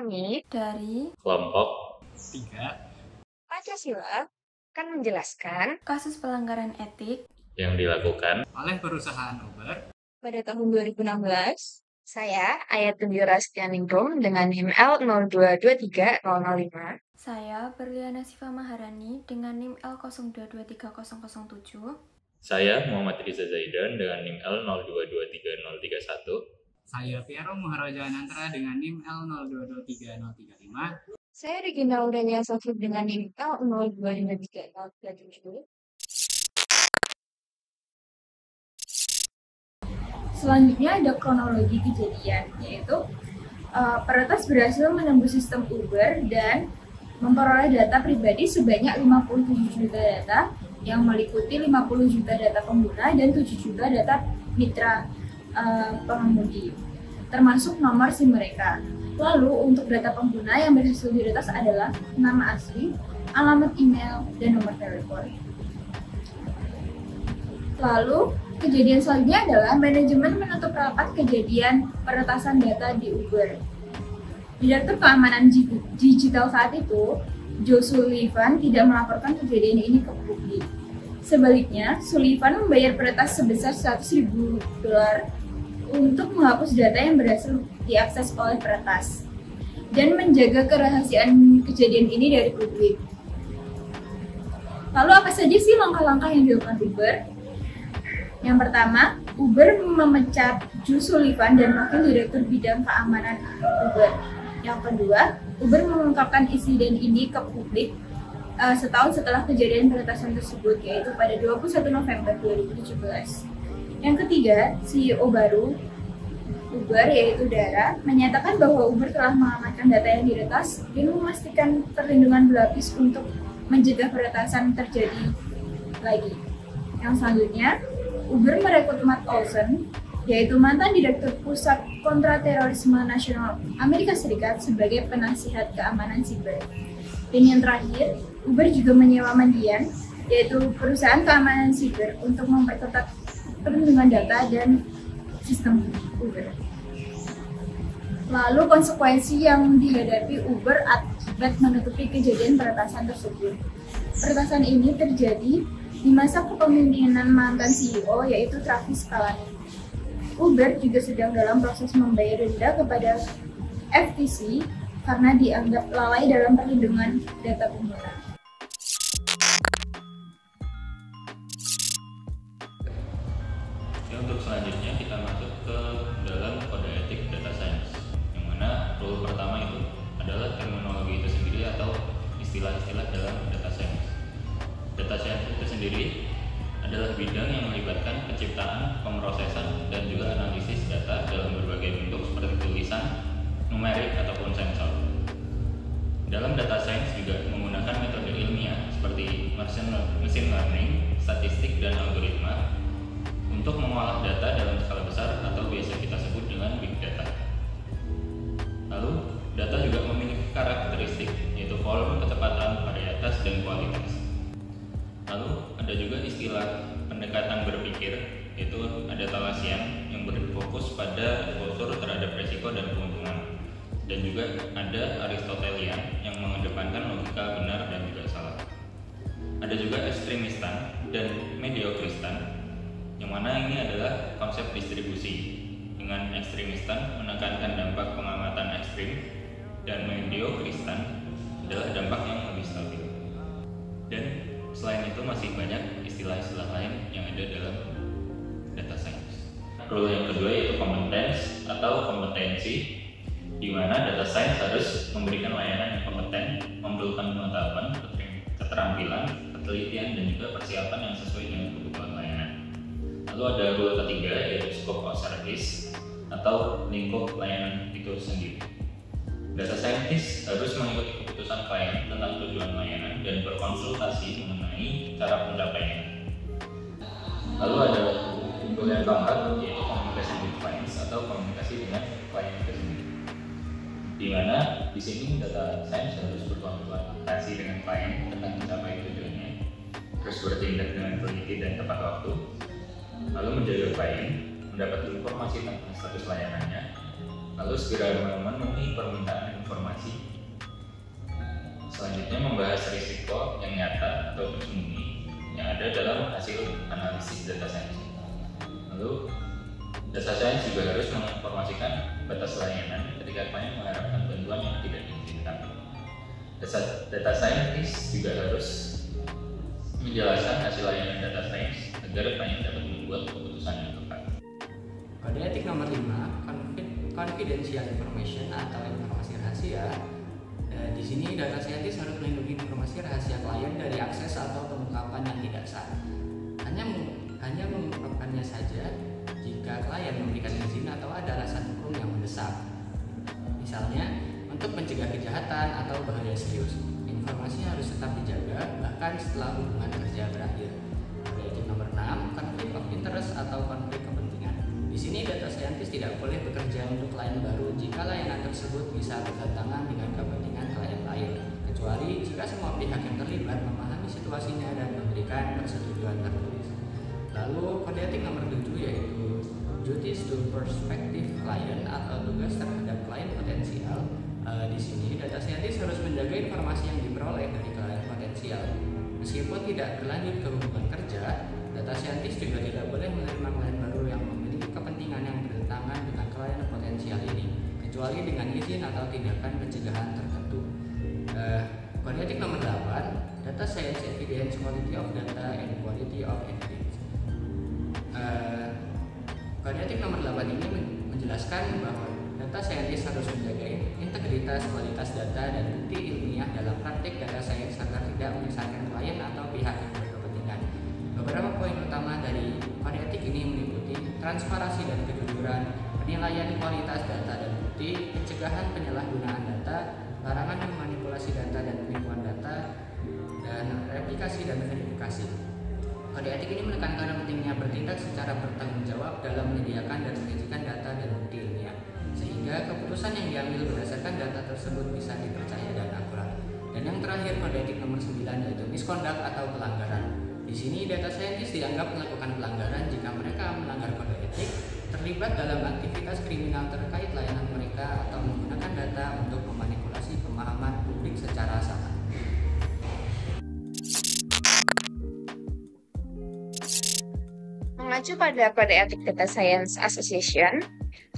Kami dari kelompok 3 Pancasila akan menjelaskan kasus pelanggaran etik yang dilakukan oleh perusahaan Uber pada tahun 2016. Saya Ayatullah Rastianingrum dengan NIM L02230005. Saya Berliana Siva Maharani dengan NIM L02230007. Saya Muhammad Riza Zaidan dengan NIM L02230031. Saya Piero Muharaja Anantara dengan NIM L02230035. Saya Regina Aurania Safir dengan NIM L02230037. Selanjutnya ada kronologi kejadian, yaitu peretas berhasil menembus sistem Uber dan memperoleh data pribadi sebanyak 57 juta data yang meliputi 50 juta data pengguna dan 7 juta data mitra pengemudi, termasuk nomor SIM mereka. Lalu untuk data pengguna yang berhasil diretas adalah nama asli, alamat email, dan nomor telepon. Lalu kejadian selanjutnya adalah manajemen menutup rapat kejadian peretasan data di Uber. Direktur Keamanan Digital saat itu, Joe Sullivan, tidak melaporkan kejadian ini ke publik. Sebaliknya, Sullivan membayar peretas sebesar $100.000 untuk menghapus data yang berhasil diakses oleh peretas dan menjaga kerahasiaan kejadian ini dari publik. Lalu apa saja sih langkah-langkah yang dilakukan Uber? Yang pertama, Uber memecat Joe Sullivan dan Wakil Direktur Bidang Keamanan Uber. Yang kedua, Uber mengungkapkan insiden ini ke publik setahun setelah kejadian peretasan tersebut, yaitu pada 21 November 2017. Yang ketiga, CEO baru Uber, yaitu Dara, menyatakan bahwa Uber telah mengamankan data yang diretas dan memastikan perlindungan berlapis untuk mencegah peretasan terjadi lagi. Yang selanjutnya, Uber merekrut Matt Olsen, yaitu mantan Direktur Pusat Kontraterorisme Nasional Amerika Serikat sebagai penasihat keamanan siber. Dan yang terakhir, Uber juga menyewa Mandiant, yaitu perusahaan keamanan siber untuk memperketat perlindungan data dan sistem Uber. Lalu konsekuensi yang dihadapi Uber akibat menutupi kejadian peretasan tersebut. Peretasan ini terjadi di masa kepemimpinan mantan CEO, yaitu Travis Kalanick. Uber juga sedang dalam proses membayar denda kepada FTC karena dianggap lalai dalam perlindungan data pengguna. Untuk selanjutnya kita masuk ke dalam kode etik data science, yang mana rule pertama itu adalah terminologi itu sendiri atau istilah-istilah dalam data science. Data science itu sendiri adalah bidang yang melibatkan penciptaan, pemrosesan, dan juga analisis data dalam berbagai bentuk seperti tulisan, numerik, ataupun sensor. Dalam data science juga menggunakan metode ilmiah seperti machine learning, statistik, dan algoritma untuk mengolah data dalam skala besar atau biasa kita sebut dengan big data. Lalu, data juga memiliki karakteristik yaitu volume, kecepatan, varietas, dan kualitas. Lalu ada juga istilah pendekatan berpikir, yaitu ada Thalassian yang berfokus pada exposure terhadap resiko dan keuntungan. Dan juga ada Aristotelian yang mengedepankan logika benar dan juga salah. Ada juga ekstremistan dan mediokristan, yang mana ini adalah konsep distribusi. Dengan ekstremistan menekankan dampak pengamatan ekstrim, dan mediokristan adalah dampak yang lebih stabil. Dan selain itu masih banyak istilah-istilah lain yang ada dalam data science. Rule yang kedua yaitu competence atau kompetensi, di mana data science harus memberikan layanan yang kompeten, memerlukan pengetahuan, keterampilan, penelitian, dan juga persiapan yang sesuai dengan kebutuhan layanan. Lalu ada rule ketiga yaitu scope of service atau lingkup layanan itu sendiri. Data scientist harus mengikuti keputusan klien tentang tujuan layanan dan berkonsultasi mengenai cara pencapaiannya. Lalu ada rule yang keempat yaitu komunikasi with clients atau komunikasi dengan klien itu sendiri. Di mana di sini data science harus berkomunikasi dengan klien tentang mencapai tujuannya, terus bertindak dengan teliti dan tepat waktu, lalu menjaga klien, mendapat informasi tentang status layanannya, lalu segera memenuhi permintaan informasi. Selanjutnya membahas risiko yang nyata atau tersembunyi yang ada dalam hasil analisis data science. Lalu data science juga harus menginformasikan batas layanan ketika klien mengharapkan bantuan yang tidak diinginkan. Data scientist juga harus menjelaskan hasil layanan data science agar klien dapat membuat keputusan yang tepat. Kode etik nomor 5, confidential information atau informasi rahasia. Di sini data scientist harus melindungi informasi rahasia klien dari akses atau pengungkapan yang tidak sah. Hanya mengungkapkannya saja jika klien memberikan izin atau ada alasan hukum yang mendesak. Misalnya, untuk mencegah kejahatan atau bahaya serius. Informasi harus tetap dijaga bahkan setelah hubungan kerja berakhir. Kode etik nomor 6, conflict of interest atau konflik kepentingan. Di sini data scientist tidak boleh bekerja untuk klien baru jika layanan tersebut bisa bertentangan dengan kepentingan klien lain, kecuali jika semua pihak yang terlibat memahami situasinya dan memberikan persetujuan tertulis. Lalu kode etik nomor 7 yaitu duties to prospective client atau tugas terhadap klien potensial. Di sini data scientist harus menjaga informasi yang diperoleh dari klien potensial. Meskipun tidak berlanjut ke hubungan kerja, data scientist juga tidak boleh menerima klien baru yang memiliki kepentingan yang bertentangan dengan klien potensial ini, kecuali dengan izin atau tindakan pencegahan tertentu. Kode etik nomor 8, data science evidence, quality of data and quality of evidence. Kode etik nomor 8 ini menjelaskan bahwa data scientist harus menjaga integritas, kualitas data, dan bukti ilmiah dalam praktik data science agar tidak menyesatkan klien atau pihak yang berkepentingan. Beberapa poin utama dari kode etik ini meliputi transparansi dan kejujuran, penilaian kualitas data dan bukti, pencegahan penyalahgunaan data, larangan memanipulasi data dan penipuan data, dan replikasi dan verifikasi. Kode etik ini menekankan pentingnya bertindak secara bertanggung jawab dalam menyediakan dan menyajikan data dan bukti ilmiah, sehingga keputusan yang diambil berdasarkan data tersebut bisa dipercaya dan akurat. Dan yang terakhir, kode etik nomor 9 yaitu misconduct atau pelanggaran. Di sini data scientist dianggap melakukan pelanggaran jika mereka melanggar kode etik, terlibat dalam aktivitas kriminal terkait layanan mereka, atau menggunakan data untuk memanipulasi pemahaman publik secara salah. Mengacu pada Kode Etik Data Science Association,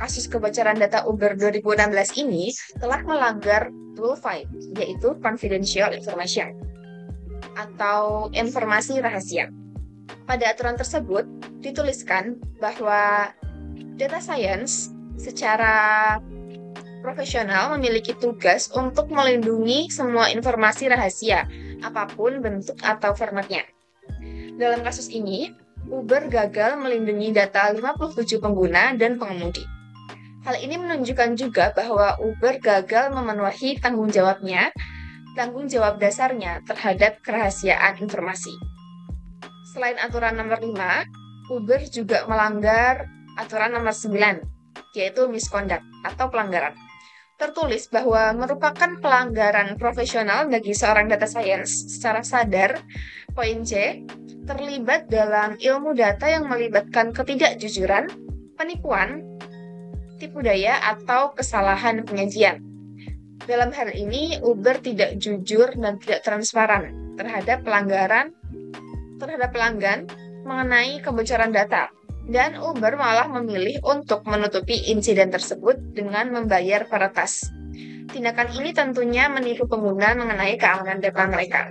kasus kebocoran data Uber 2016 ini telah melanggar Rule 5, yaitu confidential information atau informasi rahasia. Pada aturan tersebut dituliskan bahwa data science secara profesional memiliki tugas untuk melindungi semua informasi rahasia, apapun bentuk atau formatnya. Dalam kasus ini, Uber gagal melindungi data 57 pengguna dan pengemudi. Hal ini menunjukkan juga bahwa Uber gagal memenuhi tanggung jawab dasarnya terhadap kerahasiaan informasi. Selain aturan nomor 5, Uber juga melanggar aturan nomor 9, yaitu misconduct atau pelanggaran. Tertulis bahwa merupakan pelanggaran profesional bagi seorang data science secara sadar, poin C, terlibat dalam ilmu data yang melibatkan ketidakjujuran, penipuan, tipu daya, atau kesalahan penyajian. Dalam hal ini, Uber tidak jujur dan tidak transparan terhadap pelanggan mengenai kebocoran data, dan Uber malah memilih untuk menutupi insiden tersebut dengan membayar peretas. Tindakan ini tentunya menipu pengguna mengenai keamanan data mereka.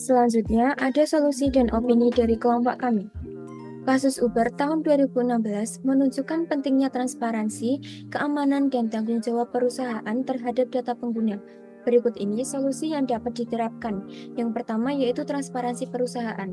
Selanjutnya, ada solusi dan opini dari kelompok kami. Kasus Uber tahun 2016 menunjukkan pentingnya transparansi, keamanan, dan tanggung jawab perusahaan terhadap data pengguna. Berikut ini solusi yang dapat diterapkan. Yang pertama yaitu transparansi perusahaan.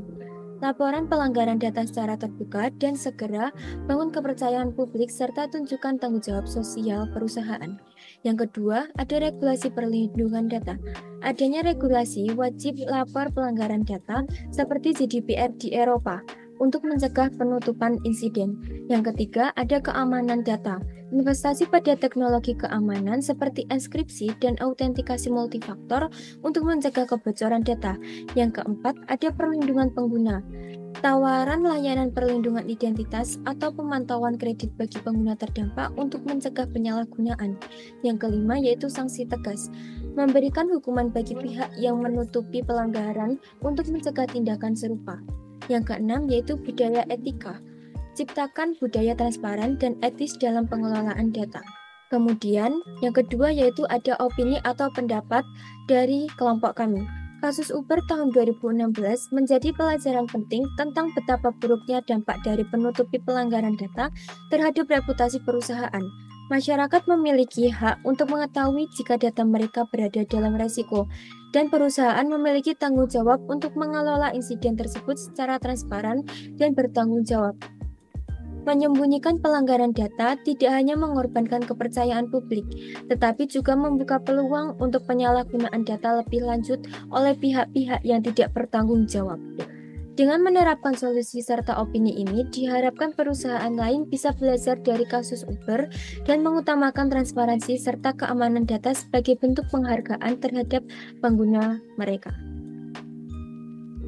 Laporan pelanggaran data secara terbuka dan segera bangun kepercayaan publik serta tunjukkan tanggung jawab sosial perusahaan. Yang kedua, ada regulasi perlindungan data. Adanya regulasi wajib lapor pelanggaran data seperti GDPR di Eropa untuk mencegah penutupan insiden. Yang ketiga, ada keamanan data. Investasi pada teknologi keamanan seperti enkripsi dan autentikasi multifaktor untuk mencegah kebocoran data. Yang keempat, ada perlindungan pengguna. tawaran layanan perlindungan identitas atau pemantauan kredit bagi pengguna terdampak untuk mencegah penyalahgunaan. Yang kelima yaitu sanksi tegas, memberikan hukuman bagi pihak yang menutupi pelanggaran untuk mencegah tindakan serupa. Yang keenam yaitu budaya etika, ciptakan budaya transparan dan etis dalam pengelolaan data. Kemudian, yang kedua yaitu ada opini atau pendapat dari kelompok kami. Kasus Uber tahun 2016 menjadi pelajaran penting tentang betapa buruknya dampak dari penutupi pelanggaran data terhadap reputasi perusahaan. Masyarakat memiliki hak untuk mengetahui jika data mereka berada dalam resiko, dan perusahaan memiliki tanggung jawab untuk mengelola insiden tersebut secara transparan dan bertanggung jawab. Menyembunyikan pelanggaran data tidak hanya mengorbankan kepercayaan publik, tetapi juga membuka peluang untuk penyalahgunaan data lebih lanjut oleh pihak-pihak yang tidak bertanggung jawab. Dengan menerapkan solusi serta opini ini, diharapkan perusahaan lain bisa belajar dari kasus Uber dan mengutamakan transparansi serta keamanan data sebagai bentuk penghargaan terhadap pengguna mereka.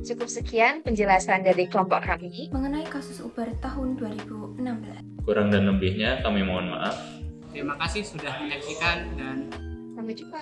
Cukup sekian penjelasan dari kelompok kami Mengenai kasus Uber tahun 2016. Kurang dan lebihnya kami mohon maaf. Terima kasih sudah menyaksikan dan sampai jumpa.